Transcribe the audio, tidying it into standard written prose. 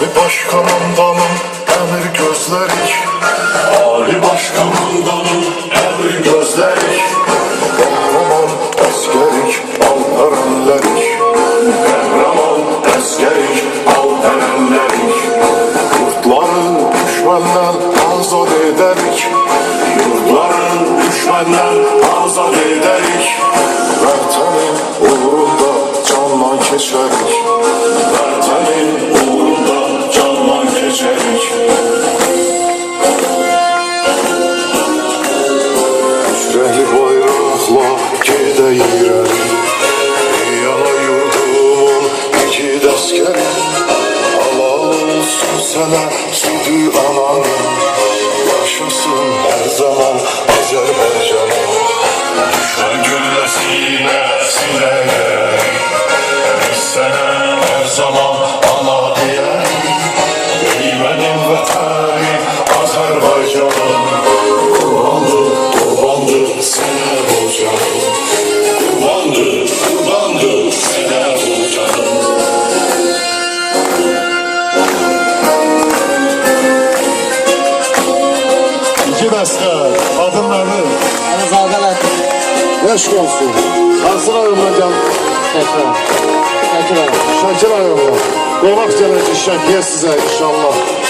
Ali Başkomandanım emir gözlerik, Ali Başkomandanım emir gözlerik, kahraman askerik alperenlerik, kahraman askerik alperenlerik, yurtları düşmenden azad ederik, yurtları düşmenden azad ederik, vətənin uğrunda candan keçerik, vətənin uğrunda candan keçerik. Rəhli bayraqla gedəyirək, yana yurdumun igid əskəri, halal olsun sənə südü ananın, yaşasın hər zaman Azərbaycanım. Düşmən gülləsinə sinəyək, biz sənə hər zaman ana deyək, ey mənim vətənim Azərbaycanım. Qurbandır, qurbandır sənə bu canım, qurbandır, qurbandır sənə bu canım. İki dəstə, adınları Zadələr. eşq olsun. Hansı rayonuna gəl? Şəkil. Şəkil rayonuna. Qonaq gələcək Şəkiyə sizə inşallah.